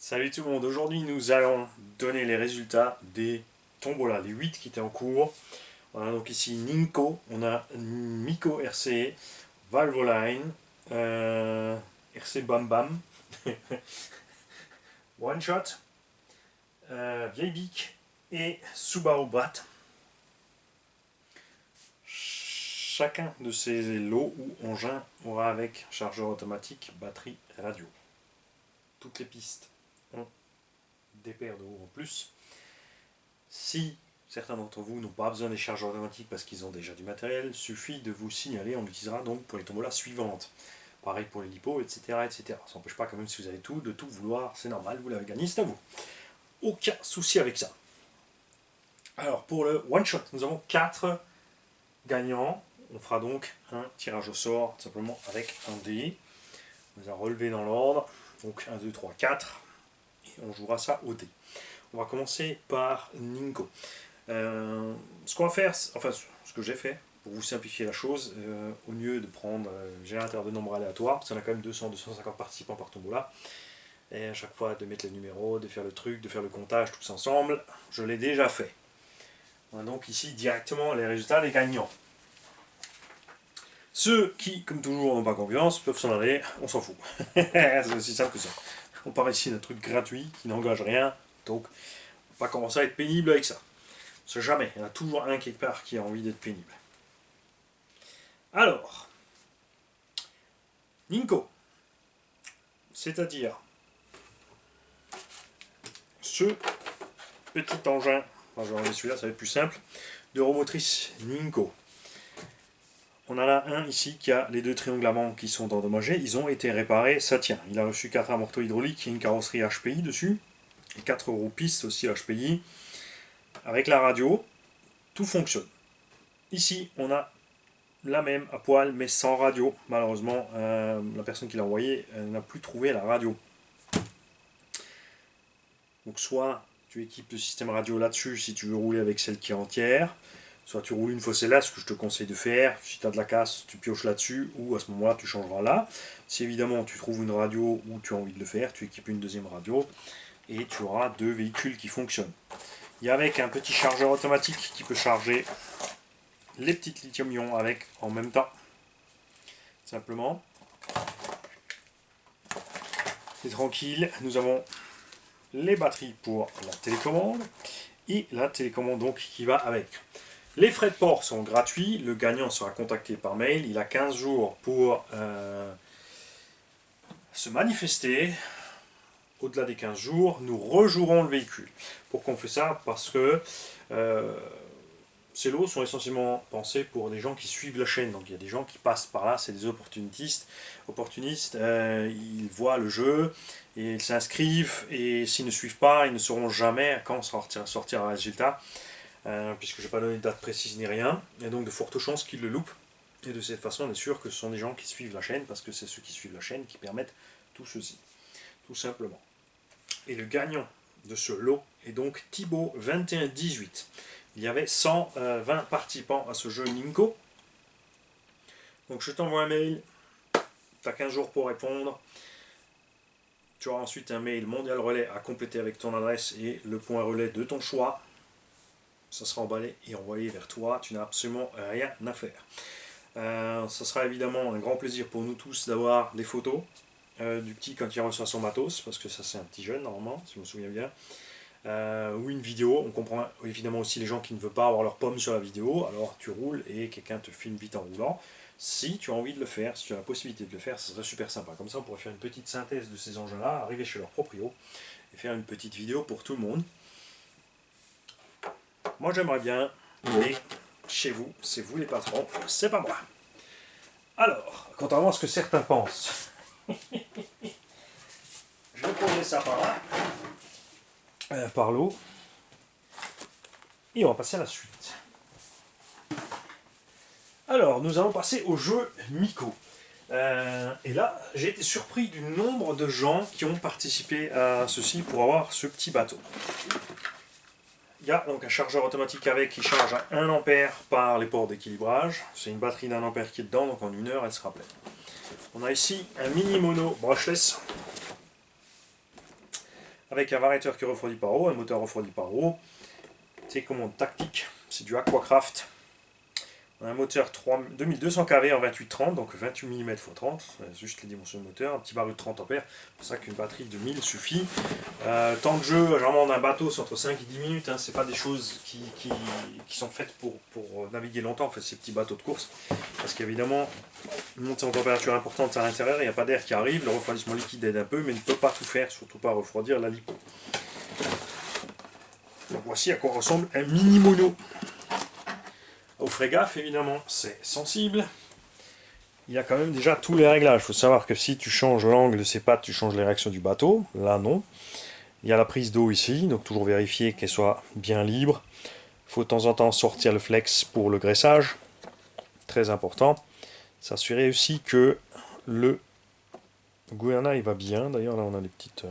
Salut tout le monde, aujourd'hui nous allons donner les résultats des tombolas, les 8 qui étaient en cours. On a donc ici Ninko, on a Miko RC, Valvoline, RC Bam Bam, One Shot, Vieille Bic et Subaru Brat. Chacun de ces lots ou engins aura avec chargeur automatique, batterie, radio. Toutes les pistes ont des paires de roues en plus. Si certains d'entre vous n'ont pas besoin des chargeurs automatiques parce qu'ils ont déjà du matériel, suffit de vous signaler, on l'utilisera donc pour les tombolas suivantes. Pareil pour les lipos, etc. etc. Ça n'empêche pas quand même si vous avez tout, de tout vouloir, c'est normal, vous l'avez gagné, c'est à vous. Aucun souci avec ça. Alors pour le one shot, nous avons 4 gagnants. On fera donc un tirage au sort simplement avec un dé. On les a relevés dans l'ordre. Donc 1, 2, 3, 4. Et on jouera ça au dé. On va commencer par Ninko. Ce qu'on va faire, enfin ce que j'ai fait, pour vous simplifier la chose, au lieu de prendre générateur de nombres aléatoires, parce qu'on a quand même 200-250 participants par tombola, et à chaque fois de mettre les numéros, de faire le truc, de faire le comptage, tous ensemble, je l'ai déjà fait. On a donc ici directement les résultats des gagnants. Ceux qui, comme toujours, n'ont pas confiance, peuvent s'en aller, on s'en fout. C'est aussi simple que ça. On parle ici d'un truc gratuit qui n'engage rien, donc on va pas commencer à être pénible avec ça. C'est jamais, il y en a toujours un quelque part qui a envie d'être pénible. Alors, Ninko, c'est-à-dire ce petit engin, enfin, je vais enlever celui-là, ça va être plus simple, de roue motrice Ninko. On en a un ici qui a les 2 triangles qui sont endommagés, ils ont été réparés, ça tient. Il a reçu 4 amortos hydrauliques et une carrosserie HPI dessus, et 4 roues pistes aussi HPI. Avec la radio, tout fonctionne. Ici, on a la même à poil, mais sans radio. Malheureusement, la personne qui l'a envoyé n'a plus trouvé la radio. Donc soit tu équipes le système radio là-dessus si tu veux rouler avec celle qui est entière, soit tu roules une fausse hélice, ce que je te conseille de faire. Si tu as de la casse, tu pioches là-dessus, ou à ce moment-là, tu changeras là. Si évidemment tu trouves une radio où tu as envie de le faire, tu équipes une deuxième radio, et tu auras 2 véhicules qui fonctionnent. Il y a avec un petit chargeur automatique qui peut charger les petites lithium-ion avec en même temps. Simplement. C'est tranquille. Nous avons les batteries pour la télécommande et la télécommande donc qui va avec. Les frais de port sont gratuits. Le gagnant sera contacté par mail. Il a 15 jours pour se manifester. Au-delà des 15 jours, nous rejouerons le véhicule. Pourquoi on fait ça? Parce que ces lots sont essentiellement pensés pour des gens qui suivent la chaîne. Donc il y a des gens qui passent par là, c'est des opportunistes. Ils voient le jeu et ils s'inscrivent. Et s'ils ne suivent pas, ils ne sauront jamais quand sortir un résultat, puisque je n'ai pas donné de date précise ni rien. Il y a donc de fortes chances qu'ils le loupent. Et de cette façon, on est sûr que ce sont des gens qui suivent la chaîne, parce que c'est ceux qui suivent la chaîne qui permettent tout ceci, tout simplement. Et le gagnant de ce lot est donc Thibaut 2118. Il y avait 120 participants à ce jeu Ninko. Donc je t'envoie un mail, tu as 15 jours pour répondre. Tu auras ensuite un mail mondial relais à compléter avec ton adresse et le point relais de ton choix. Ça sera emballé et envoyé vers toi, tu n'as absolument rien à faire. Ça sera évidemment un grand plaisir pour nous tous d'avoir des photos du petit quand il reçoit son matos, parce que ça c'est un petit jeune normalement, si je me souviens bien. Ou une vidéo. On comprend évidemment aussi les gens qui ne veulent pas avoir leur pomme sur la vidéo, alors tu roules et quelqu'un te filme vite en roulant. Si tu as envie de le faire, si tu as la possibilité de le faire, ça serait super sympa. Comme ça on pourrait faire une petite synthèse de ces engins-là, arriver chez leur proprio et faire une petite vidéo pour tout le monde. Moi j'aimerais bien, mais chez vous, c'est vous les patrons, c'est pas moi. Alors, contrairement à ce que certains pensent, je vais poser ça par là. Par l'eau. Et on va passer à la suite. Alors, nous allons passer au jeu Miko. Et là, j'ai été surpris du nombre de gens qui ont participé à ceci pour avoir ce petit bateau. Il y a donc un chargeur automatique avec qui charge à 1 ampère par les ports d'équilibrage. C'est une batterie d'1 ampère qui est dedans, donc en 1 heure, elle sera pleine. On a ici un mini mono brushless avec un variateur qui refroidit par eau, un moteur refroidi par eau. C'est commande tactique, c'est du Aquacraft. On a un moteur 2200 kV en 28-30, donc 28 mm x 30, c'est juste les dimensions du moteur, un petit baril de 30 ampères, c'est pour ça qu'une batterie de 1000 suffit. Temps de jeu, généralement d'un bateau, c'est entre 5 et 10 minutes, hein, c'est pas des choses qui sont faites pour naviguer longtemps, en fait, ces petits bateaux de course, parce qu'évidemment, une montée en température importante à l'intérieur, il n'y a pas d'air qui arrive, le refroidissement liquide aide un peu, mais ne peut pas tout faire, surtout pas refroidir la lipo. Donc voici à quoi ressemble un mini mono. Au frais gaffe, évidemment, c'est sensible. Il y a quand même déjà tous les réglages. Il faut savoir que si tu changes l'angle de ces pattes, tu changes les réactions du bateau. Là, non. Il y a la prise d'eau ici, donc toujours vérifier qu'elle soit bien libre. Il faut de temps en temps sortir le flex pour le graissage. Très important. S'assurer aussi que le gouvernail va bien. D'ailleurs, là, on a des petites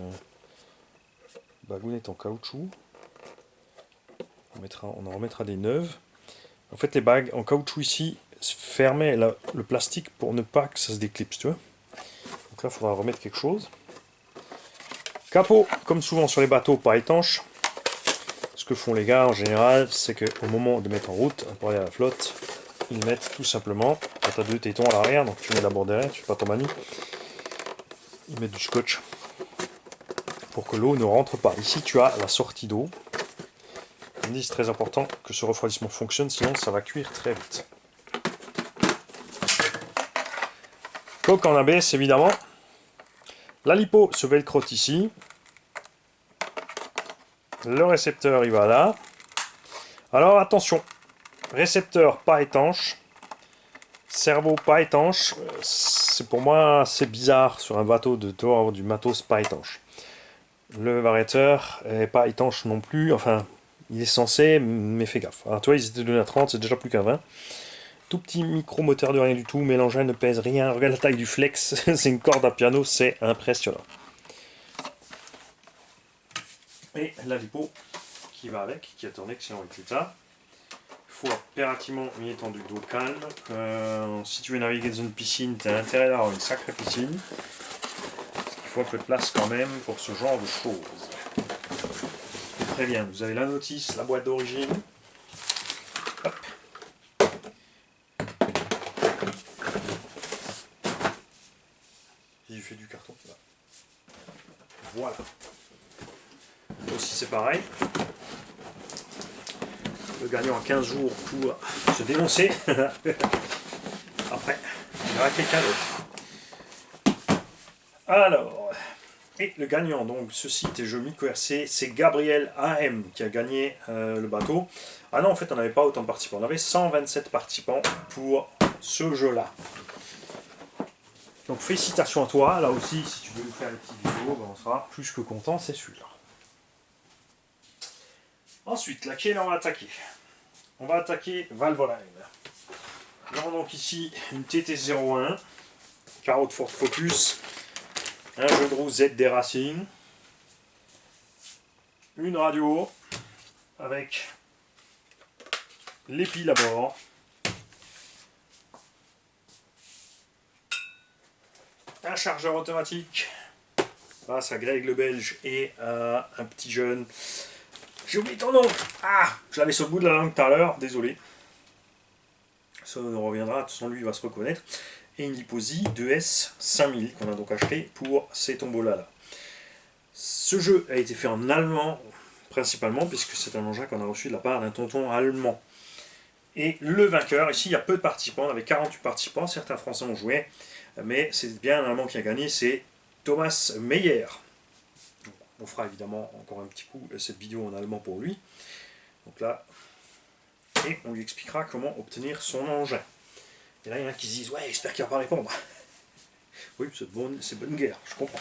bagounettes en caoutchouc. On en remettra des neuves. En fait, les bagues en caoutchouc ici fermaient le plastique pour ne pas que ça se déclipse, tu vois. Donc là, il faudra remettre quelque chose. Capot, comme souvent sur les bateaux, pas étanche. Ce que font les gars en général, c'est qu'au moment de mettre en route, pour aller à la flotte, ils mettent tout simplement, quand tu as deux tétons à l'arrière, donc tu mets d'abord derrière, tu fais pas ton manu, ils mettent du scotch pour que l'eau ne rentre pas. Ici, tu as la sortie d'eau. C'est très important que ce refroidissement fonctionne, sinon ça va cuire très vite. Coque en ABS évidemment. La lipo se velcrote ici. Le récepteur il va là. Alors attention, récepteur pas étanche. Cerveau pas étanche. C'est pour moi assez bizarre sur un bateau de devoir avoir du matos pas étanche. Le variateur est pas étanche non plus. Enfin, il est censé, mais fais gaffe. Alors, tu vois, ils étaient donnés à 30, c'est déjà plus qu'à 20. Tout petit micro-moteur de rien du tout, mais l'engin ne pèse rien. Regarde la taille du flex, c'est une corde à piano, c'est impressionnant. Et la lipo qui va avec, qui est en excellent état. Il faut impérativement une étendue d'eau calme. Si tu veux naviguer dans une piscine, tu as intérêt d'avoir une sacrée piscine. Il faut un peu de place quand même pour ce genre de choses. Très bien, vous avez la notice, la boîte d'origine. Hop. J'ai fait du carton. Là. Voilà. Là aussi c'est pareil. Le gagnant a 15 jours pour se dénoncer. Après, il y aura quelqu'un d'autre. Alors, et le gagnant, donc ce site est jeu MicoRC, c'est Gabriel AM qui a gagné le bateau. Ah non, en fait, on n'avait pas autant de participants. On avait 127 participants pour ce jeu-là. Donc félicitations à toi. Là aussi, si tu veux nous faire une petite vidéo, ben, on sera plus que content, c'est celui-là. Ensuite, laquelle on va attaquer? On va attaquer Valvoline. Nous avons donc ici une TT01, carreau de Ford Focus, un jeu de roue ZD Racing, une radio avec les piles à bord, un chargeur automatique grâce à Greg le Belge et un petit jeune. J'ai oublié ton nom. Ah, je l'avais sur le bout de la langue tout à l'heure, désolé. Ça nous reviendra, de toute façon lui il va se reconnaître. Et une Liposi 2S 5000 qu'on a donc acheté pour ces tombolas là. Ce jeu a été fait en allemand principalement, puisque c'est un engin qu'on a reçu de la part d'un tonton allemand. Et le vainqueur, ici il y a peu de participants, on avait 48 participants, certains français ont joué, mais c'est bien un allemand qui a gagné, c'est Thomas Meyer. Donc, on fera évidemment encore un petit coup cette vidéo en allemand pour lui. Donc là, et on lui expliquera comment obtenir son engin. Et là il y en a qui se disent, ouais, j'espère qu'il va pas répondre. Oui, c'est bonne guerre, je comprends.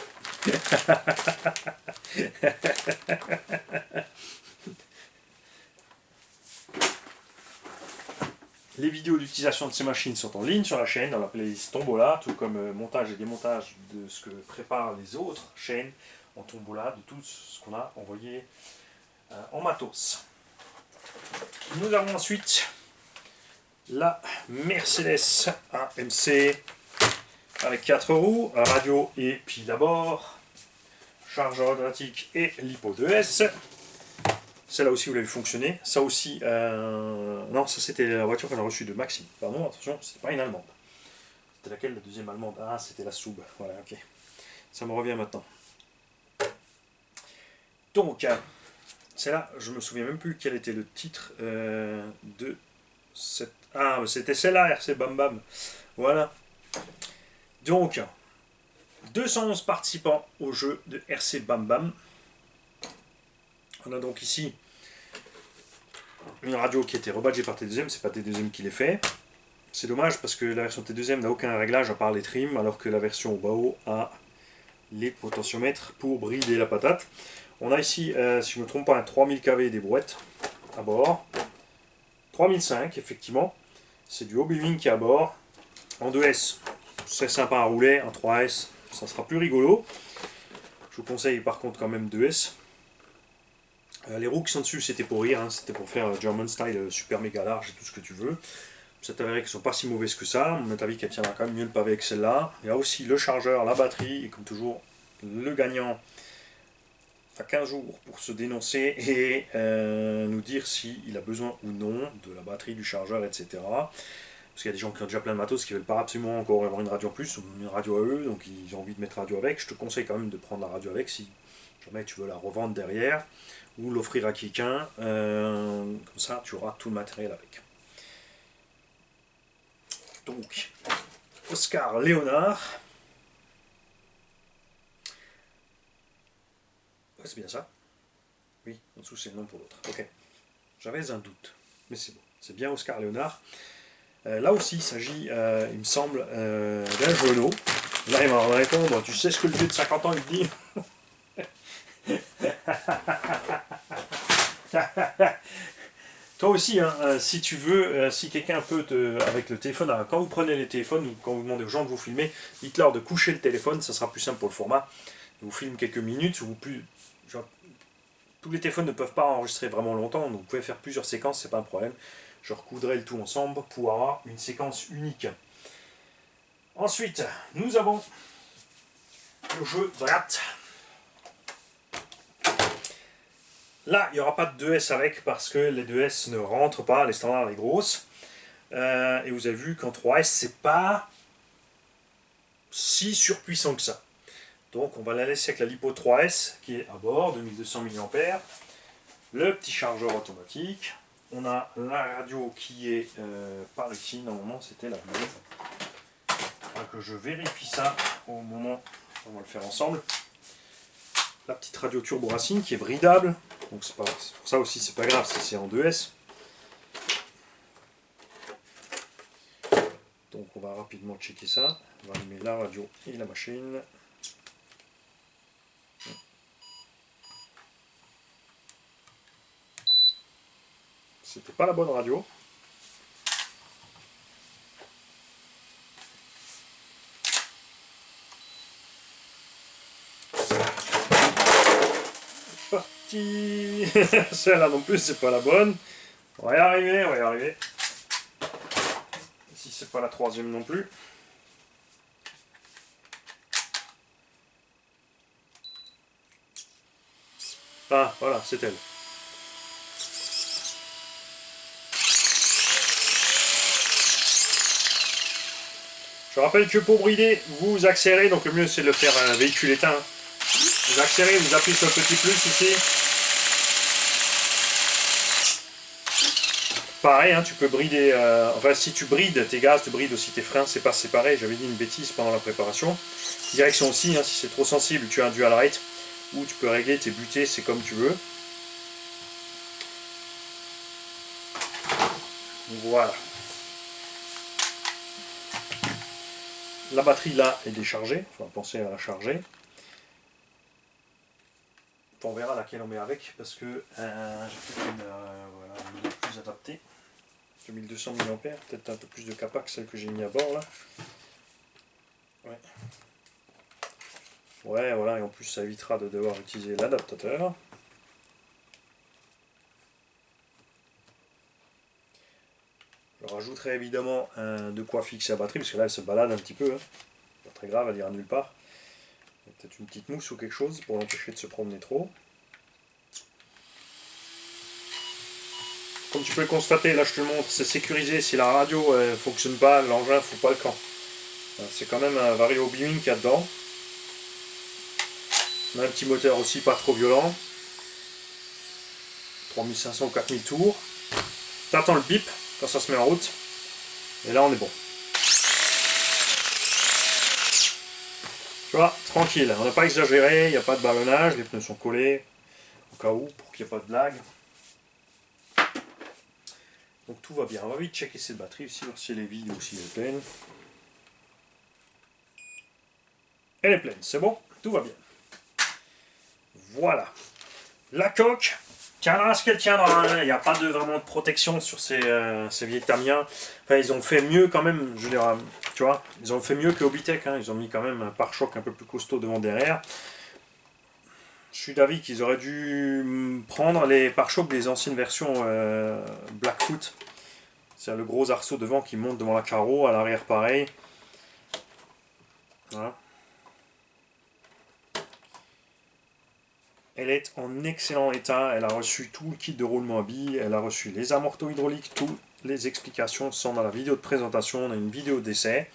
Les vidéos d'utilisation de ces machines sont en ligne sur la chaîne, dans la playlist Tombola, tout comme montage et démontage de ce que préparent les autres chaînes en Tombola, de tout ce qu'on a envoyé en matos. Nous avons ensuite la Mercedes AMC avec 4 roues, radio et pile à bord. chargeur automatique et LiPo 2S. Celle-là aussi, vous l'avez fonctionné. Ça aussi, non, ça c'était la voiture qu'on a reçue de Maxime. Pardon, attention, c'était pas une allemande. C'était laquelle, la deuxième allemande? Ah, c'était la Soub. Voilà, ok. Ça me revient maintenant. Donc, celle-là, je me souviens même plus quel était le titre de cette... Ah, c'était celle-là, RC Bam Bam. Voilà. Donc, 211 participants au jeu de RC Bam Bam. On a donc ici une radio qui a été rebadgée par T2M, c'est pas T2M qui l'ait fait. C'est dommage parce que la version T2M n'a aucun réglage à part les trims, alors que la version BAO a les potentiomètres pour brider la patate. On a ici, si je ne me trompe pas, un 3000 kV des brouettes à bord. 3005, effectivement. C'est du Hobby qui est à bord. En 2S, c'est sympa à rouler. En 3S, ça sera plus rigolo. Je vous conseille par contre quand même 2S. Les roues qui sont dessus, c'était pour rire, hein, c'était pour faire German style super méga large et tout ce que tu veux. C'est avéré qu'elles ne sont pas si mauvaises que ça. Mon avis qu'elle tiendra quand même mieux le pavé que celle-là. Il y a aussi le chargeur, la batterie et comme toujours le gagnant a 15 jours pour se dénoncer et nous dire s'il a besoin ou non de la batterie, du chargeur, etc. Parce qu'il y a des gens qui ont déjà plein de matos qui ne veulent pas absolument encore avoir une radio en plus, ou une radio à eux, donc ils ont envie de mettre radio avec. Je te conseille quand même de prendre la radio avec si jamais tu veux la revendre derrière ou l'offrir à quelqu'un. Comme ça, tu auras tout le matériel avec. Donc, Oscar Léonard. Ouais, c'est bien ça. Oui, en dessous c'est le nom pour l'autre. Ok. J'avais un doute, mais c'est bon. C'est bien Oscar Léonard. Là aussi, il s'agit, il me semble, d'un genou. Là, il va répondre, tu sais ce que le vieux de 50 ans il dit? Toi aussi, hein, si tu veux, si quelqu'un peut avec le téléphone, quand vous prenez les téléphones ou quand vous demandez aux gens de vous filmer, dites-leur de coucher le téléphone, ça sera plus simple pour le format. Ils vous filment quelques minutes, ou plus, genre, tous les téléphones ne peuvent pas enregistrer vraiment longtemps, donc vous pouvez faire plusieurs séquences, c'est pas un problème. Je recoudrai le tout ensemble pour avoir une séquence unique. Ensuite, nous avons le jeu Drat. Là, il n'y aura pas de 2S avec parce que les 2S ne rentrent pas, les standards, les grosses. Et vous avez vu qu'en 3S, c'est pas si surpuissant que ça. Donc on va la laisser avec la LiPo 3S qui est à bord, 2200 mAh. Le petit chargeur automatique. On a la radio qui est par ici, normalement c'était la bleue. Que je vérifie ça au moment, on va le faire ensemble. La petite radio Turbo Racing qui est bridable, donc c'est pour ça aussi c'est pas grave si c'est en 2S. Donc on va rapidement checker ça. On va allumer la radio et la machine. C'était pas la bonne radio. Parti. Celle-là non plus c'est pas la bonne. On va y arriver, on va y arriver. Si c'est pas la troisième non plus. Ah voilà, c'est elle. Je rappelle que pour brider, vous accélérez, donc le mieux c'est de le faire un véhicule éteint. Vous accélérez, vous appuyez sur le petit plus ici. Pareil, hein, tu peux brider, enfin si tu brides tes gaz, tu brides aussi tes freins, c'est pas séparé, j'avais dit une bêtise pendant la préparation. Direction aussi, hein, si c'est trop sensible, tu as un dual rate, ou tu peux régler tes butées, c'est comme tu veux. Voilà. La batterie là est déchargée, il faut penser à la charger. On verra laquelle on met avec parce que j'ai fait une plus adaptée. 2200 mAh, peut-être un peu plus de capa que celle que j'ai mis à bord là. Ouais. Ouais, voilà, et en plus ça évitera de devoir utiliser l'adaptateur. Je rajouterai évidemment de quoi fixer la batterie parce que là elle se balade un petit peu. Hein. Pas très grave, elle ira nulle part. Il y a peut-être une petite mousse ou quelque chose pour l'empêcher de se promener trop. Comme tu peux le constater, là je te le montre, c'est sécurisé. Si la radio ne fonctionne pas, l'engin ne fout pas le camp. C'est quand même un Vario Beaming qu'il y a dedans. On a un petit moteur aussi pas trop violent. 3500 ou 4000 tours. T'attends le bip quand ça se met en route. Et là on est bon. Tu vois, tranquille, on n'a pas exagéré, il n'y a pas de ballonnage, les pneus sont collés, au cas où, pour qu'il n'y ait pas de blague. Donc tout va bien. On va vite checker cette batterie ici, voir si elle est vide ou si elle est pleine. Elle est pleine, c'est bon, tout va bien. Voilà. La coque tiendra ce qu'elle tiendra. Hein. Il n'y a pas vraiment de protection sur ces vieilles Tamiya. Enfin, ils ont fait mieux quand même, je veux dire, tu vois, ils ont fait mieux que Hobbytech. Hein. Ils ont mis quand même un pare-choc un peu plus costaud devant derrière. Je suis d'avis qu'ils auraient dû prendre les pare-chocs des anciennes versions Blackfoot. C'est le gros arceau devant qui monte devant la carreau, à l'arrière pareil. Voilà. Elle est en excellent état, elle a reçu tout le kit de roulement à billes, elle a reçu les amortos hydrauliques, toutes les explications sont dans la vidéo de présentation, on a une vidéo d'essai.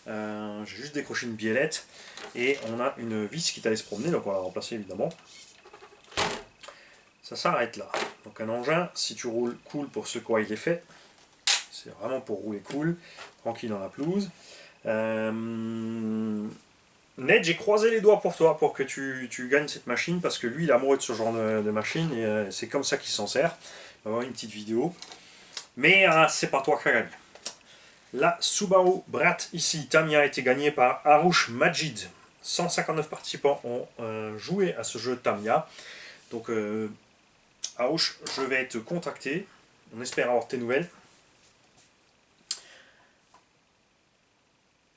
J'ai juste décroché une biellette et on a une vis qui est allée se promener, donc on va la remplacer évidemment. Ça s'arrête là. Donc un engin, si tu roules cool pour ce quoi il est fait, c'est vraiment pour rouler cool, tranquille dans la pelouse. Ned, j'ai croisé les doigts pour toi pour que tu gagnes cette machine parce que lui il est amoureux de ce genre de machine et c'est comme ça qu'il s'en sert. On va voir une petite vidéo. Mais c'est pas toi qui as gagné. La Subaru Brat ici, Tamiya, a été gagnée par Harouche Majid. 159 participants ont joué à ce jeu Tamiya. Donc Harouche, je vais te contacter. On espère avoir tes nouvelles.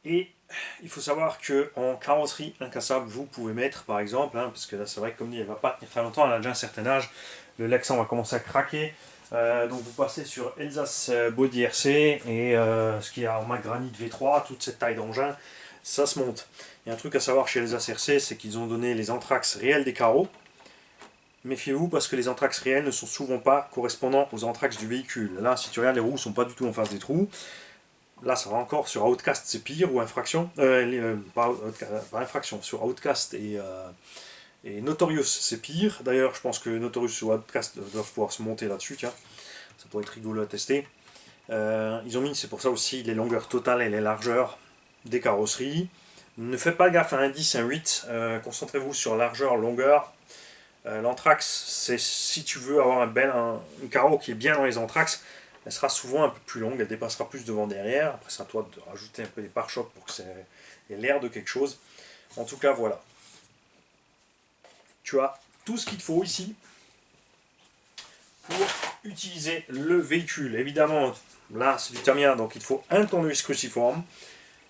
Et il faut savoir qu'en carrosserie incassable, vous pouvez mettre par exemple, hein, parce que là c'est vrai que comme dit, elle ne va pas tenir très longtemps, elle a déjà un certain âge, le Lexan va commencer à craquer. Donc vous passez sur Elsace Body RC et ce qu'il y a en Granit V3, toute cette taille d'engin, ça se monte. Il y a un truc à savoir chez Elsace RC, c'est qu'ils ont donné les anthrax réels des carreaux. Méfiez-vous parce que les anthrax réels ne sont souvent pas correspondants aux anthrax du véhicule. Là, si tu regardes, les roues ne sont pas du tout en face des trous. Là, ça va encore. Sur Outcast, c'est pire, ou Infraction. Pas Infraction. Sur Outcast et Notorious, c'est pire. D'ailleurs, je pense que Notorious ou Outcast doivent pouvoir se monter là-dessus. Tiens, ça pourrait être rigolo à tester. Ils ont mis, c'est pour ça aussi, les longueurs totales et les largeurs des carrosseries. Ne faites pas gaffe à un 10, un 8. Concentrez-vous sur largeur, longueur. L'anthrax, c'est si tu veux avoir un carreau qui est bien dans les anthrax, elle sera souvent un peu plus longue, elle dépassera plus devant derrière. Après, c'est à toi de rajouter un peu des pare-chocs pour que ça ait l'air de quelque chose. En tout cas, voilà. Tu as tout ce qu'il te faut ici pour utiliser le véhicule. Évidemment, là, c'est du Tamiya, donc il te faut un tournevis cruciforme.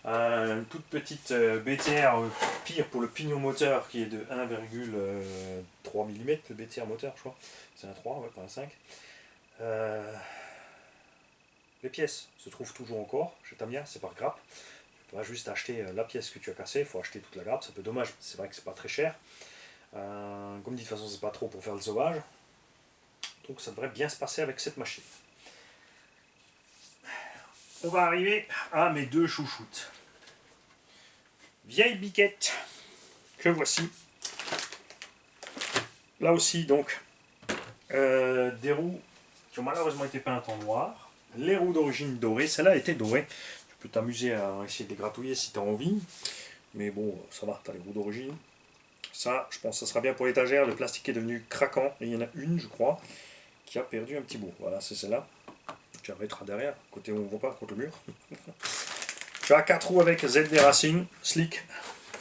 Une toute petite BTR pire pour le pignon moteur qui est de 1,3 mm, le BTR moteur, je crois. C'est un 3, ouais, pas un 5. Les pièces se trouvent toujours encore chez Tamiya, c'est par grappe. Tu peux pas juste acheter la pièce que tu as cassée, il faut acheter toute la grappe, c'est un peu dommage, c'est vrai que c'est pas très cher. Comme dit, de toute façon, c'est pas trop pour faire le sauvage. Donc ça devrait bien se passer avec cette machine. On va arriver à mes deux chouchoutes. Vieille biquette que voici. Là aussi, donc, des roues qui ont malheureusement été peintes en noir. Les roues d'origine dorée, celle-là était dorée. Tu peux t'amuser à essayer de les gratouiller si tu as envie. Mais bon, ça va, tu as les roues d'origine. Ça, je pense que ça sera bien pour l'étagère. Le plastique est devenu craquant. Et il y en a une, je crois, qui a perdu un petit bout. Voilà, c'est celle-là. Tu la mettras derrière, côté où on ne voit pas, contre le mur. Tu as 4 roues avec ZD Racing Slick,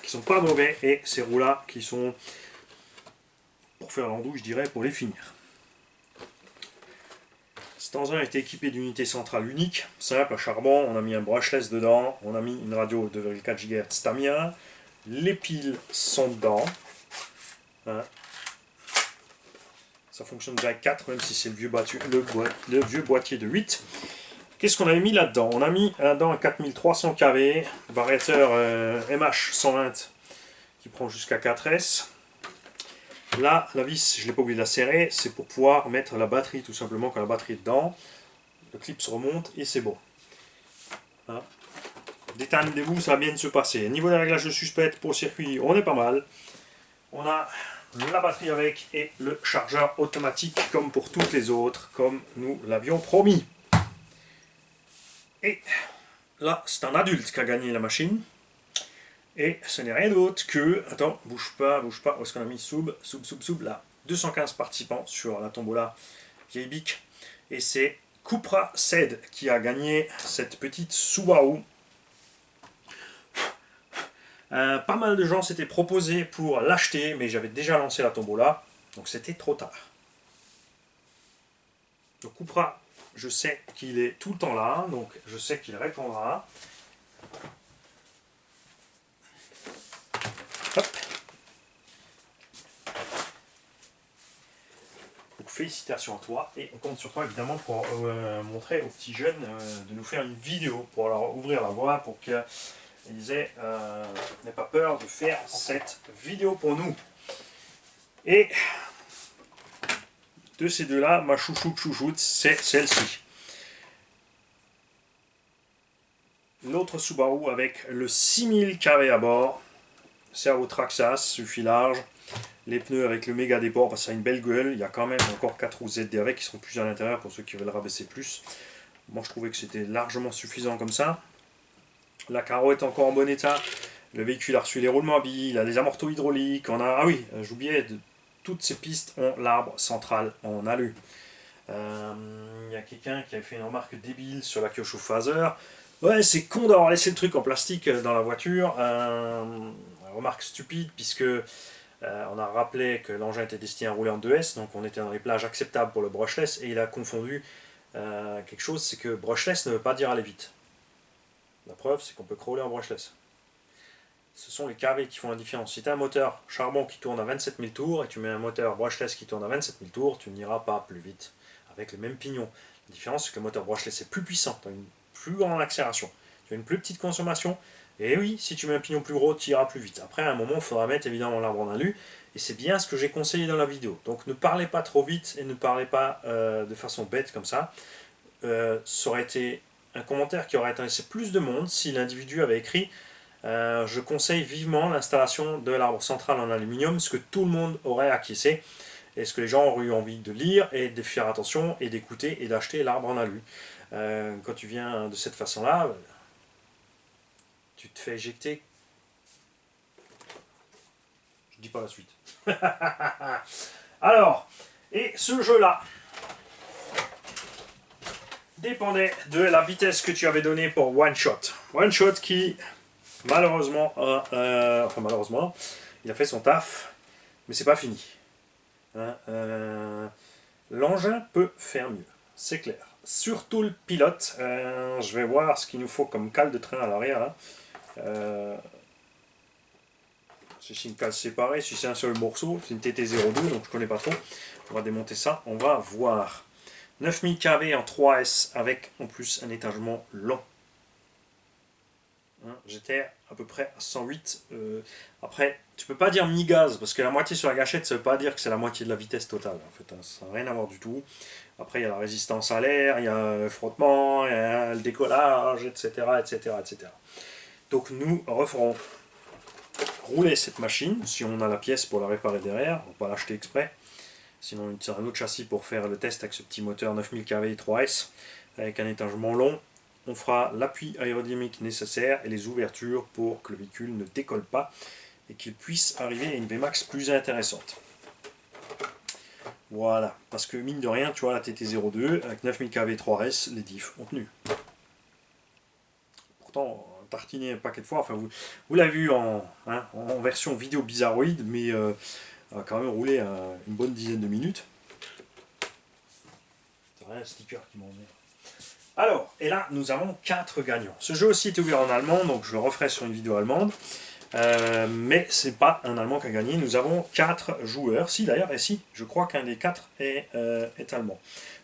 qui sont pas mauvais. Et ces roues-là, qui sont, pour faire l'andouille, je dirais, pour les finir. Cet engin a été équipé d'unités centrales uniques, simple à charbon, on a mis un brushless dedans, on a mis une radio 2,4 GHz Tamiya, les piles sont dedans, hein. Ça fonctionne déjà avec 4, même si c'est le vieux boîtier de 8. Qu'est-ce qu'on avait mis là-dedans? On a mis là-dedans un 4300 kV, variateur MH 120 qui prend jusqu'à 4S. Là, la vis, je n'ai pas oublié de la serrer, c'est pour pouvoir mettre la batterie tout simplement. Quand la batterie est dedans, le clip se remonte et c'est bon. Hein. Détendez-vous, ça va bien se passer. Niveau des réglages de suspect pour le circuit, on est pas mal. On a la batterie avec et le chargeur automatique comme pour toutes les autres, comme nous l'avions promis. Et là, c'est un adulte qui a gagné la machine. Et ce n'est rien d'autre que... Attends, bouge pas. Où est-ce qu'on a mis sub, là. 215 participants sur la tombola vieille bic. Et c'est Cupra Ced qui a gagné cette petite Subaru. Pas mal de gens s'étaient proposés pour l'acheter, mais j'avais déjà lancé la tombola. Donc c'était trop tard. Donc Cupra, je sais qu'il est tout le temps là. Donc je sais qu'il répondra. Hop. Donc félicitations à toi et on compte sur toi évidemment pour montrer aux petits jeunes de nous faire une vidéo pour leur ouvrir la voie pour qu'ils n'aient pas peur de faire cette vidéo pour nous. Et de ces deux-là, ma chouchoute, c'est celle-ci. L'autre Subaru avec le 6000 kW à bord. Servo Traxxas, suffit large. Les pneus avec le méga déport, parce que ça a une belle gueule. Il y a quand même encore 4 roues ZD avec qui seront plus à l'intérieur pour ceux qui veulent rabaisser plus. Moi je trouvais que c'était largement suffisant comme ça. La carreau est encore en bon état. Le véhicule a reçu les roulements à billes, il a les amortos hydrauliques. On a, ah oui, j'oubliais, toutes ces pistes ont l'arbre central en alu. Il y a quelqu'un qui avait fait une remarque débile sur la Kyosho Phaser. Ouais, c'est con d'avoir laissé le truc en plastique dans la voiture. Remarque stupide, puisque on a rappelé que l'engin était destiné à rouler en 2S, donc on était dans les plages acceptables pour le brushless, et il a confondu quelque chose, c'est que brushless ne veut pas dire aller vite. La preuve, c'est qu'on peut crawler en brushless. Ce sont les KV qui font la différence. Si tu as un moteur charbon qui tourne à 27 000 tours, et tu mets un moteur brushless qui tourne à 27 000 tours, tu n'iras pas plus vite, avec le même pignon. La différence, c'est que le moteur brushless est plus puissant, tu as une plus grande accélération, tu as une plus petite consommation. Et oui, si tu mets un pignon plus gros, tu iras plus vite. Après, à un moment, il faudra mettre évidemment l'arbre en alu. Et c'est bien ce que j'ai conseillé dans la vidéo. Donc ne parlez pas trop vite et ne parlez pas de façon bête comme ça. Ça aurait été un commentaire qui aurait intéressé plus de monde si l'individu avait écrit je conseille vivement l'installation de l'arbre central en aluminium, ce que tout le monde aurait acquiescé. Et ce que les gens auraient eu envie de lire et de faire attention et d'écouter et d'acheter l'arbre en alu. Quand tu viens de cette façon-là, tu te fais éjecter. Je dis pas la suite. Alors, et ce jeu-là dépendait de la vitesse que tu avais donnée pour One Shot. One Shot qui, malheureusement, malheureusement, il a fait son taf, mais c'est pas fini. Hein, l'engin peut faire mieux, c'est clair. Surtout le pilote. Je vais voir ce qu'il nous faut comme cale de train à l'arrière. C'est une cale séparée, si c'est un seul morceau, c'est une TT02, donc je connais pas trop. On va démonter ça, on va voir. 9000 kV en 3S avec en plus un étagement long. Hein, j'étais à peu près à 108. Après, tu peux pas dire mi-gaz, parce que la moitié sur la gâchette, ça veut pas dire que c'est la moitié de la vitesse totale. En fait, hein, ça n'a rien à voir du tout. Après, il y a la résistance à l'air, il y a le frottement, il y a le décollage, etc., etc., etc. Donc nous referons rouler cette machine, si on a la pièce pour la réparer derrière, on va pas l'acheter exprès. Sinon, on utilisera un autre châssis pour faire le test avec ce petit moteur 9000 kV 3S, avec un étagement long. On fera l'appui aérodynamique nécessaire et les ouvertures pour que le véhicule ne décolle pas et qu'il puisse arriver à une Vmax plus intéressante. Voilà, parce que mine de rien, tu vois, la TT02 avec 9000 kV 3S, les diffs ont tenu. Pourtant, tartiné un paquet de fois, enfin vous l'avez vu en version vidéo bizarroïde, mais on a quand même roulé une bonne dizaine de minutes. C'est rien, un sticker qui m'emmerde. Alors, et là, nous avons 4 gagnants. Ce jeu aussi est ouvert en allemand, donc je le referai sur une vidéo allemande. Mais c'est pas un Allemand qui a gagné. Nous avons 4 joueurs. Si, d'ailleurs, et si, je crois qu'un des 4 est allemand.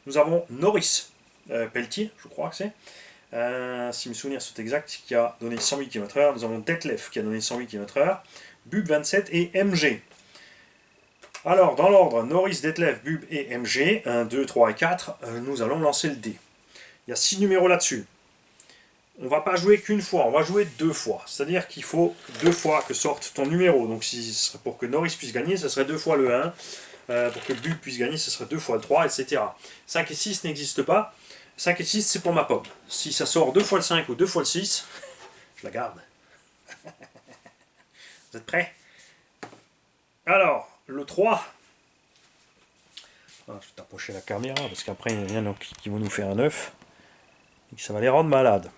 Nous avons Norris Pelletier, je crois que c'est. Si mes souvenirs sont exacts, qui a donné 108 km/h. Nous avons Detlef qui a donné 108 km/h. Bub 27 et MG. Alors, dans l'ordre, Norris, Detlef, Bub et MG, 1, 2, 3 et 4, nous allons lancer le dé. Il y a 6 numéros là-dessus. On ne va pas jouer qu'une fois, on va jouer 2 fois. C'est-à-dire qu'il faut 2 fois que sorte ton numéro. Donc si, pour que Norris puisse gagner, ce serait 2 fois le 1. Pour que Bub puisse gagner, ce serait 2 fois le 3, etc. 5 et 6 n'existent pas. 5 et 6, c'est pour ma pomme. Si ça sort 2 fois le 5 ou 2 fois le 6, je la garde. Vous êtes prêts? Alors, le 3. Ah, je vais t'approcher la caméra, parce qu'après, il y en a qui vont nous faire un œuf. Et que ça va les rendre malades.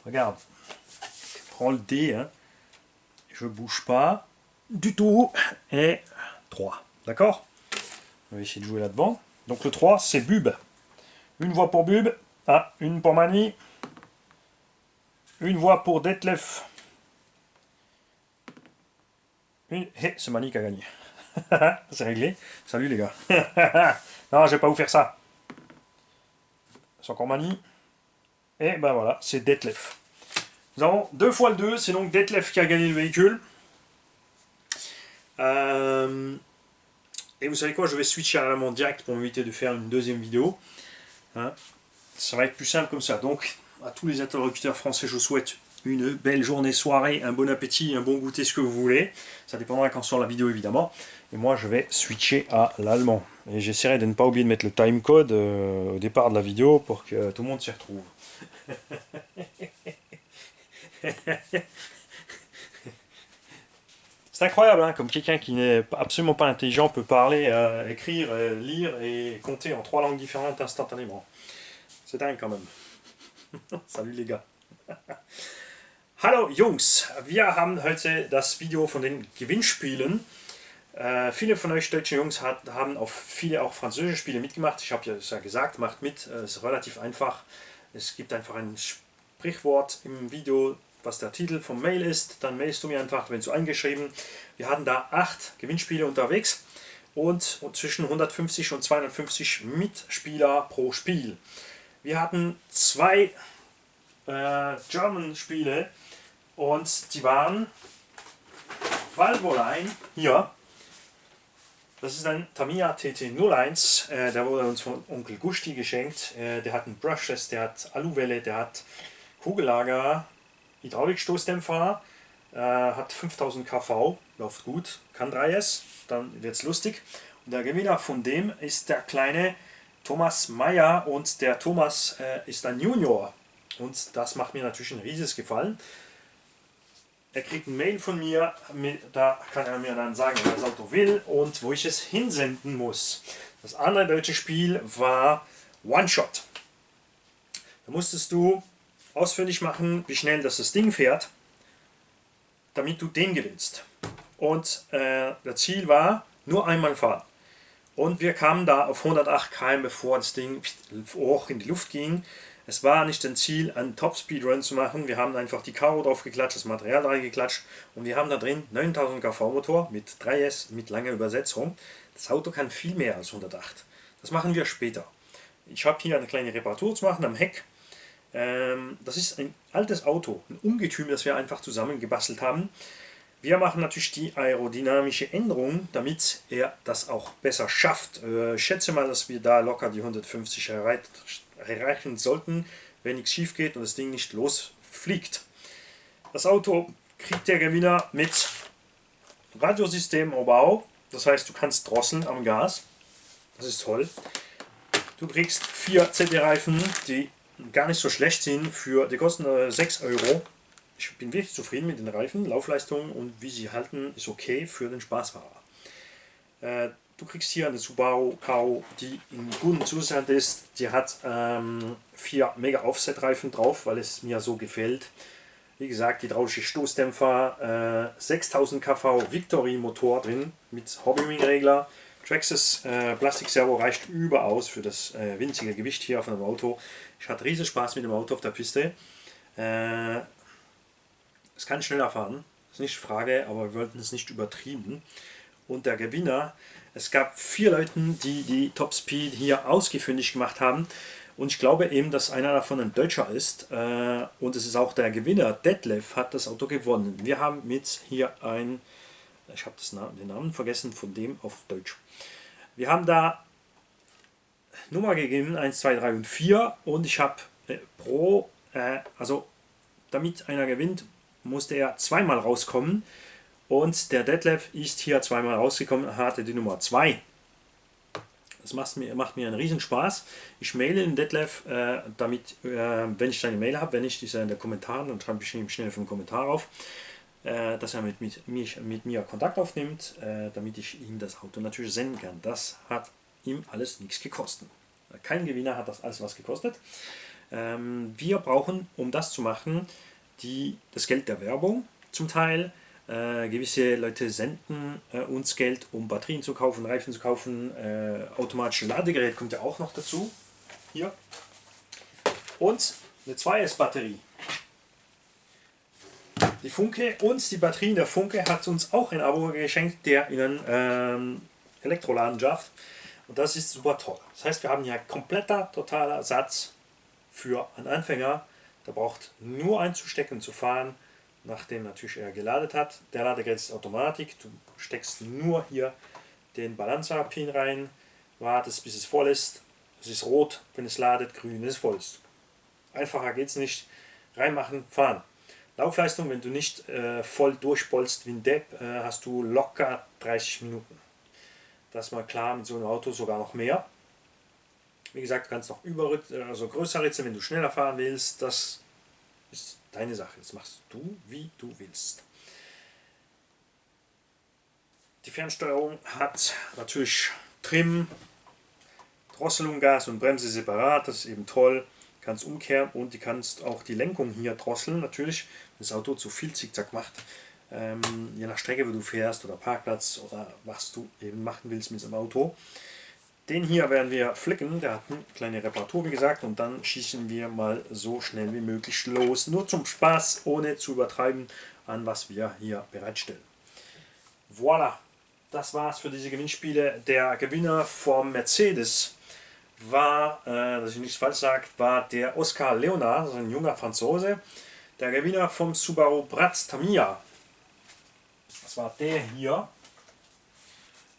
Regarde. Je prends le dé. Hein. Je bouge pas du tout. Et 3. D'accord? On va essayer de jouer là-devant. Donc le 3, c'est Bub. Une voix pour Bub. Ah, une pour Mani. Une voix pour Detlef. C'est Mani qui a gagné. C'est réglé. Salut les gars. Non, je vais pas vous faire ça. C'est encore Mani. Et ben voilà, c'est Detlef. Nous avons 2 fois le 2, c'est donc Detlef qui a gagné le véhicule. Et vous savez quoi, je vais switcher à l'allemand direct pour m'éviter de faire une deuxième vidéo. Hein, ça va être plus simple comme ça. Donc, à tous les interlocuteurs français, je vous souhaite une belle journée, soirée, un bon appétit, un bon goûter, ce que vous voulez. Ça dépendra quand sort la vidéo, évidemment. Et moi, je vais switcher à l'allemand. Et j'essaierai de ne pas oublier de mettre le timecode au départ de la vidéo pour que tout le monde s'y retrouve. C'est incroyable, hein, comme quelqu'un qui n'est absolument pas intelligent peut parler, écrire, lire et compter en 3 langues différentes instantanément. C'est dingue quand même. Salut les gars. Hallo Jungs, wir haben heute das Video von den Gewinnspielen. Viele von euch deutschen Jungs haben auf viele auch französische Spiele mitgemacht. Ich habe ja gesagt, macht mit, es ist relativ einfach. Es gibt einfach ein Sprichwort im Video, was der Titel vom Mail ist. Dann mailst du mir einfach, wenn du eingeschrieben. Wir hatten da 8 Gewinnspiele unterwegs und zwischen 150 und 250 Mitspieler pro Spiel. Wir hatten 2 German-Spiele und die waren Valvoline hier. Das ist ein Tamiya TT01, der wurde uns von Onkel Gusti geschenkt. Der hat einen Brushless, der hat Aluwelle, der hat Kugellager, Hydraulikstoßdämpfer, hat 5000 kV, läuft gut, kann 3S, dann wird es lustig. Und der Gewinner von dem ist der kleine Thomas Meyer und der Thomas ist ein Junior. Und das macht mir natürlich ein riesiges Gefallen. Er kriegt ein Mail von mir, da kann er mir dann sagen, was das Auto will und wo ich es hinsenden muss. Das andere deutsche Spiel war One Shot. Da musstest du ausfindig machen, wie schnell das Ding fährt, damit du den gewinnst. Und das Ziel war, nur einmal fahren. Und wir kamen da auf 108 km, bevor das Ding hoch in die Luft ging. Es war nicht ein Ziel, einen Top-Speed-Run zu machen. Wir haben einfach die Karo drauf geklatscht, das Material reingeklatscht und wir haben da drin 9000 kV Motor mit 3S, mit langer Übersetzung. Das Auto kann viel mehr als 108. Das machen wir später. Ich habe hier eine kleine Reparatur zu machen am Heck. Das ist ein altes Auto, ein Ungetüm, das wir einfach zusammengebastelt haben. Wir machen natürlich die aerodynamische Änderung, damit er das auch besser schafft. Ich schätze mal, dass wir da locker die 150 erreichen sollten, wenn nichts schief geht und das Ding nicht losfliegt. Das Auto kriegt der Gewinner mit Radiosystemaufbau, das heißt, du kannst drosseln am Gas. Das ist toll. Du kriegst 4 CD-Reifen, die gar nicht so schlecht sind, die kosten 6 Euro. Ich bin wirklich zufrieden mit den Reifen, Laufleistung und wie sie halten ist okay für den Spaßfahrer. Du kriegst hier eine Subaru Karo, die in gutem Zustand ist. Die hat 4 Mega Offset Reifen drauf, weil es mir so gefällt. Wie gesagt, hydraulische Stoßdämpfer, 6000 kV Victory Motor drin mit Hobbywing Regler. Traxxas Plastikservo reicht überaus für das winzige Gewicht hier auf dem Auto. Ich hatte riesen Spaß mit dem Auto auf der Piste. Es kann schneller fahren, ist nicht Frage, aber wir wollten es nicht übertrieben. Und der Gewinner, es gab 4 Leute, die die Top Speed hier ausfindig gemacht haben. Und ich glaube eben, dass einer davon ein Deutscher ist. Und es ist auch der Gewinner. Detlef hat das Auto gewonnen. Wir haben jetzt hier ein, ich habe den Namen vergessen von dem auf Deutsch. Wir haben da Nummer gegeben, 1, 2, 3 und 4. Und ich habe also damit einer gewinnt, musste er zweimal rauskommen. Und der Detlef ist hier zweimal rausgekommen, hatte die Nummer 2. Das macht mir einen Riesenspaß. Ich maile den Detlef, damit, wenn ich seine Mail habe, wenn ich diese in den Kommentaren, dann schreibe ich ihm schnell einen Kommentar auf, dass er mit mir Kontakt aufnimmt, damit ich ihm das Auto natürlich senden kann. Das hat ihm alles nichts gekostet. Kein Gewinner hat das alles was gekostet. Wir brauchen, um das zu machen, das Geld der Werbung zum Teil. Gewisse Leute senden uns Geld, um Batterien zu kaufen, Reifen zu kaufen. Automatische Ladegerät kommt ja auch noch dazu. Hier. Und eine 2S-Batterie. Die Funke und die Batterien der Funke hat uns auch ein Abo geschenkt, der in einen Elektroladen schafft. Und das ist super toll. Das heißt, wir haben hier kompletter, totaler Ersatz für einen Anfänger. Der braucht nur einzustecken und zu fahren, nachdem natürlich er geladen hat. Der Ladegerät ist Automatik. Du steckst nur hier den Balancer-Pin rein, wartest bis es voll ist. Es ist rot, wenn es ladet, grün, wenn es voll ist. Einfacher geht es nicht. Reinmachen, fahren. Laufleistung, wenn du nicht voll durchbolzt wie ein Depp, hast du locker 30 Minuten. Das ist mal klar, mit so einem Auto sogar noch mehr. Wie gesagt, du kannst noch also größer ritzen, wenn du schneller fahren willst. Das ist deine Sache. Das machst du, wie du willst. Die Fernsteuerung hat natürlich Trim, Drosselung, Gas und Bremse separat. Das ist eben toll. Du kannst umkehren und du kannst auch die Lenkung hier drosseln. Natürlich, wenn das Auto zu viel Zickzack macht. Je nach Strecke, wo du fährst oder Parkplatz oder was du eben machen willst mit dem Auto. Den hier werden wir flicken, der hat eine kleine Reparatur wie gesagt und dann schießen wir mal so schnell wie möglich los. Nur zum Spaß, ohne zu übertreiben an was wir hier bereitstellen. Voilà, das war's für diese Gewinnspiele. Der Gewinner vom Mercedes war, dass ich nichts falsch sage, war der Oscar Leonard, also ein junger Franzose. Der Gewinner vom Subaru Bratz Tamiya, das war der hier.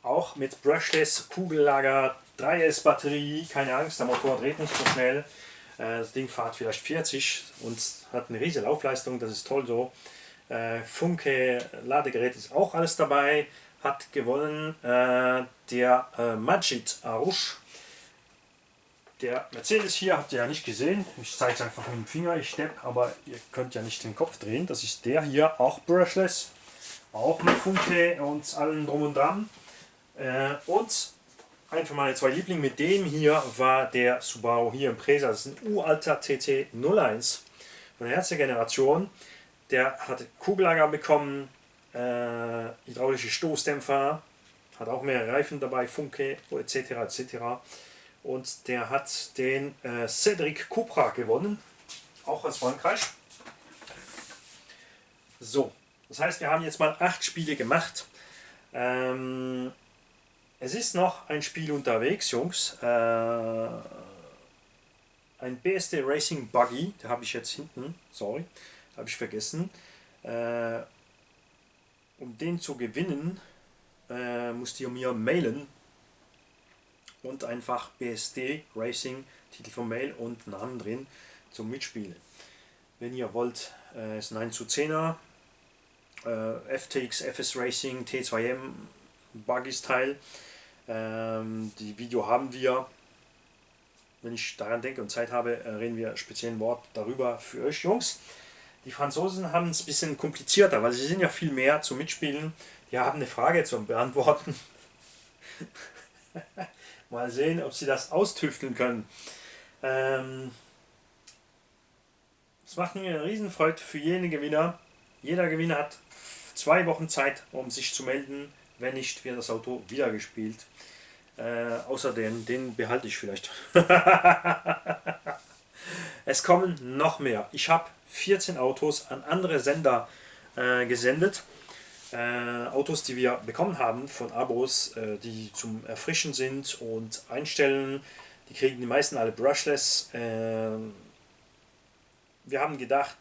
Auch mit Brushless, Kugellager, 3S Batterie, keine Angst, der Motor dreht nicht so schnell. Das Ding fährt vielleicht 40 und hat eine riesige Laufleistung, das ist toll so. Funke, Ladegerät ist auch alles dabei. Hat gewonnen der Majid Arush. Der Mercedes hier habt ihr ja nicht gesehen. Ich zeige es einfach mit dem Finger, ich steppe, aber ihr könnt ja nicht den Kopf drehen. Das ist der hier, auch Brushless, auch mit Funke und allem drum und dran. Und einfach meine zwei Lieblinge mit dem hier war der Subaru hier Impreza. Das ist ein uralter TT01 von der ersten Generation. Der hat Kugellager bekommen, hydraulische Stoßdämpfer, hat auch mehrere Reifen dabei, Funke etc. etc. Und der hat den Cedric Cupra gewonnen, auch aus Frankreich. So, das heißt, wir haben jetzt mal 8 Spiele gemacht. Es ist noch ein Spiel unterwegs, Jungs. Ein BSD Racing Buggy, den habe ich jetzt hinten, sorry, habe ich vergessen. Um den zu gewinnen, müsst ihr mir mailen und einfach BSD Racing, Titel vom Mail und Namen drin zum Mitspielen. Wenn ihr wollt, ist ein 1:10er, FTX, FS Racing, T2M, Buggies Teil. Die Video haben wir, wenn ich daran denke und Zeit habe, reden wir speziell ein Wort darüber für euch Jungs. Die Franzosen haben es ein bisschen komplizierter, weil sie sind ja viel mehr zum Mitspielen. Die haben eine Frage zum Beantworten. Mal sehen, ob sie das austüfteln können. Es macht mir eine Riesenfreude für jeden Gewinner. Jeder Gewinner hat 2 Wochen Zeit, um sich zu melden. Wenn nicht, wird das Auto wieder gespielt. Außerdem, den behalte ich vielleicht. Es kommen noch mehr. Ich habe 14 Autos an andere Sender gesendet. Autos, die wir bekommen haben von Abos, die zum Erfrischen sind und Einstellen, Die kriegen die meisten alle brushless. Wir haben gedacht,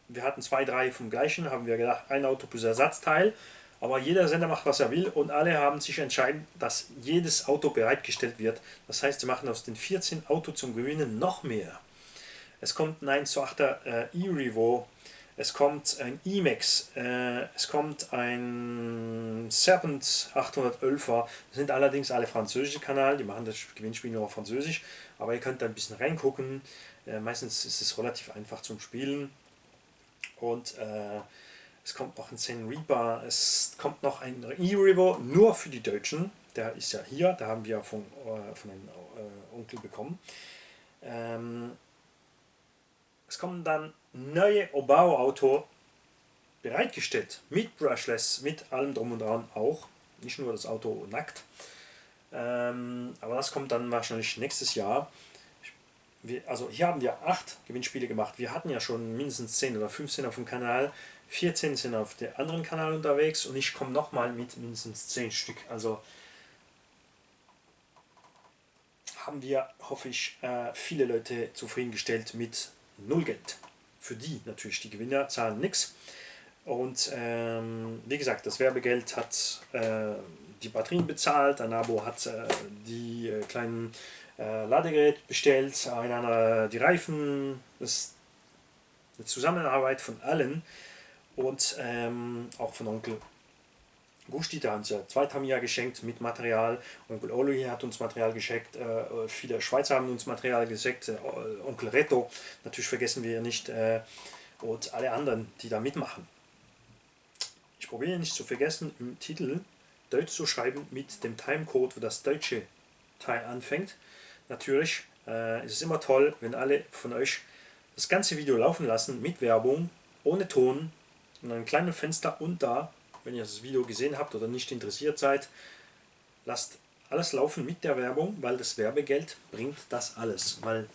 wir hatten 2, 3 vom gleichen, haben wir gedacht, ein Auto plus Ersatzteil. Aber jeder Sender macht, was er will, und alle haben sich entschieden, dass jedes Auto bereitgestellt wird. Das heißt, sie machen aus den 14 Autos zum Gewinnen noch mehr. Es kommt ein 1:8er e-Revo, es kommt ein E-Max, es kommt ein Serpent 811er. Das sind allerdings alle französische Kanäle, die machen das Gewinnspiel nur auf Französisch. Aber ihr könnt da ein bisschen reingucken. Meistens ist es relativ einfach zum Spielen. Und es kommt noch ein Zen Reaper, es kommt noch ein e-Revo, nur für die Deutschen. Der ist ja hier, da haben wir von einem Onkel bekommen. Es kommen dann neue Obao-Auto bereitgestellt, mit Brushless, mit allem drum und dran auch, nicht nur das Auto nackt. Aber das kommt dann wahrscheinlich nächstes Jahr. Also hier haben wir 8 Gewinnspiele gemacht. Wir hatten ja schon mindestens 10 oder 15 auf dem Kanal. 14 sind auf dem anderen Kanal unterwegs und ich komme nochmal mit mindestens 10 Stück. Also haben wir, hoffe ich, viele Leute zufriedengestellt mit 0 Geld. Für die natürlich, die Gewinner zahlen nichts. Und wie gesagt, das Werbegeld hat die Batterien bezahlt, ein Abo hat die kleinen Ladegerät bestellt, einer die Reifen, das ist eine Zusammenarbeit von allen und auch von Onkel Gusti, der hat uns ja 2 Tamiya geschenkt mit Material, Onkel Oli hat uns Material geschenkt, viele Schweizer haben uns Material geschenkt, Onkel Reto, natürlich vergessen wir nicht, und alle anderen, die da mitmachen. Ich probiere nicht zu vergessen, im Titel Deutsch zu schreiben mit dem Timecode, wo das deutsche Teil anfängt. Natürlich ist es immer toll, wenn alle von euch das ganze Video laufen lassen mit Werbung, ohne Ton und einem kleinen Fenster, und da, wenn ihr das Video gesehen habt oder nicht interessiert seid, lasst alles laufen mit der Werbung, weil das Werbegeld bringt das alles. Weil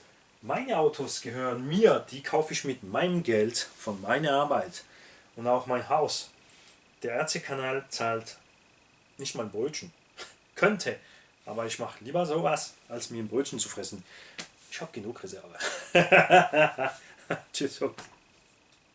meine Autos gehören mir, die kaufe ich mit meinem Geld von meiner Arbeit, und auch mein Haus. Der RC-Kanal zahlt nicht mal ein Brötchen. Könnte, aber ich mache lieber sowas, als mir ein Brötchen zu fressen. Ich habe genug Reserve. Tschüss.